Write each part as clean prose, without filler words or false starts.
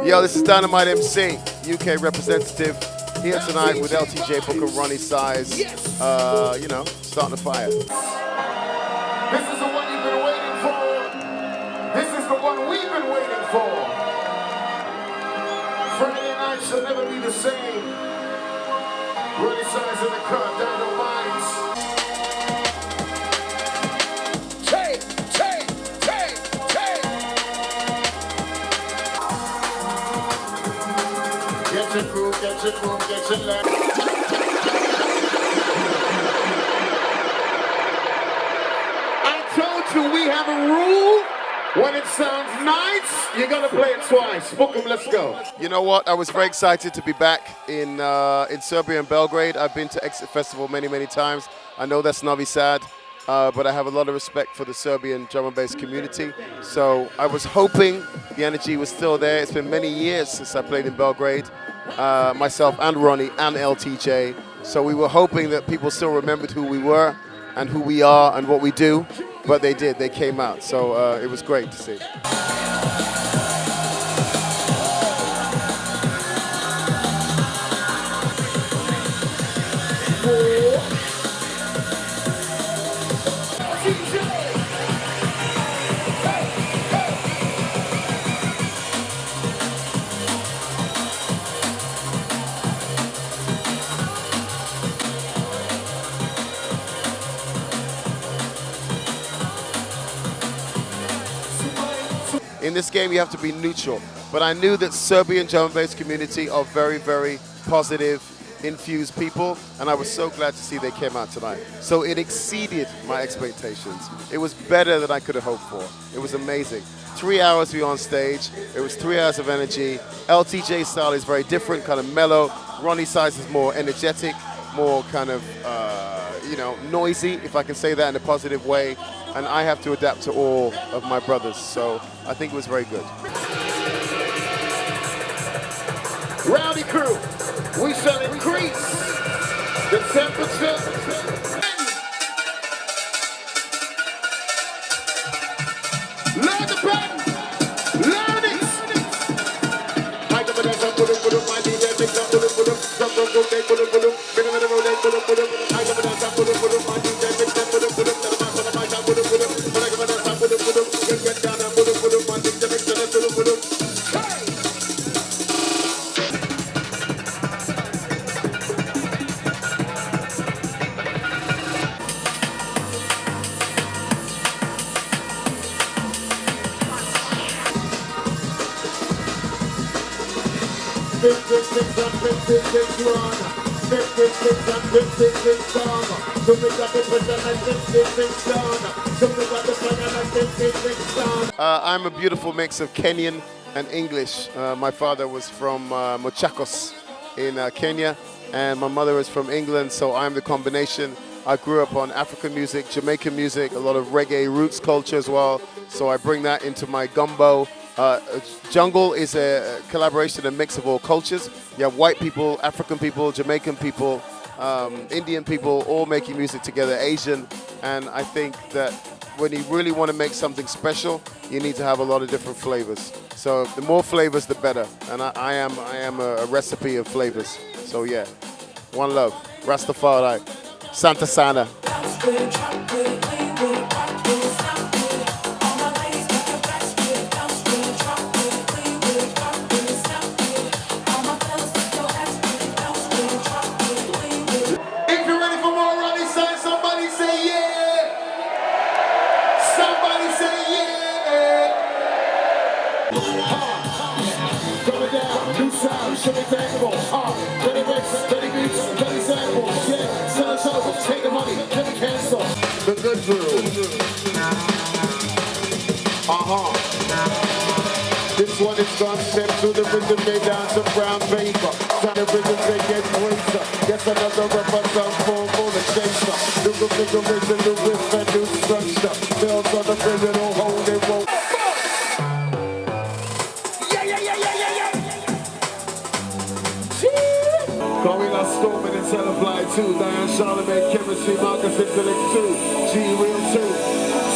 Yo, this is Dynamite MC, UK representative, here tonight with LTJ Booker, Ronnie Size, you know, starting the fire. This is the one you've been waiting for. This is the one we've been waiting for. Friday night shall never be the same. Ronnie Size in the crowd, Dynamite. Get your groove, get your groove, get your leg. I told you we have a rule. When it sounds nice, you gotta play it twice. Book 'em, let's go. You know what? I was very excited to be back in Serbia and Belgrade. I've been to Exit Festival many, many times. I know that's Novi Sad, but I have a lot of respect for the Serbian drum and bass community. So I was hoping the energy was still there. It's been many years since I played in Belgrade, myself and Ronnie and LTJ. So we were hoping that people still remembered who we were and who we are and what we do. But they did, they came out, so it was great to see. In this game, you have to be neutral. But I knew that Serbian drum and bass community are very, very positive, infused people, and I was so glad to see they came out tonight. So it exceeded my expectations. It was better than I could have hoped for. It was amazing. 3 hours we were on stage. It was 3 hours of energy. LTJ's style is very different, kind of mellow. Ronnie Size is more energetic, more kind of, you know, noisy, if I can say that in a positive way. And I have to adapt to all of my brothers, so I think it was very good. Rowdy crew, we shall increase the temperature. Learn the pattern, learn it. I come and I put up my DJ, make that put up, some don't go, they put up, bring them in the road, they put up. I come and I put up my DJ, make that put up, that I'm not gonna put up. But I come and I put up, get down and put up, my DJ, make that put up. I'm a beautiful mix of Kenyan and English. My father was from Machakos in Kenya, and my mother is from England, so I'm the combination. I grew up on African music, Jamaican music, a lot of reggae roots culture as well, so I bring that into my gumbo. Jungle is a collaboration, a mix of all cultures. You have white people, African people, Jamaican people, Indian people, all making music together, Asian, and I think that when you really want to make something special, you need to have a lot of different flavors. So the more flavors, the better, and I am a recipe of flavors. So yeah, one love, Rastafari, Santa Sana. The good groove. This one is gone step to the rhythm, they dance to brown paper. Sound the rhythm, they get closer. Yes, another rapper, some full of chaser. New configuration, new riff, and new structure. Bells on the rhythm, don't hold it, won't. Gorilla Storming and Telefly 2, Diane Charlemagne, Chemistry, Marcus Intellect 2, G-Real 2,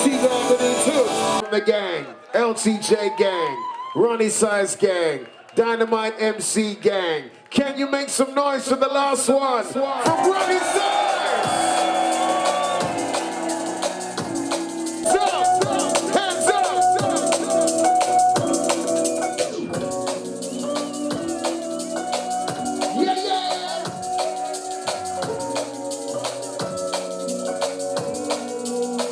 C-Garmony 2. The gang, LTJ gang, Ronnie Size gang, Dynamite MC Gang. Can you make some noise for the last one? From Ronnie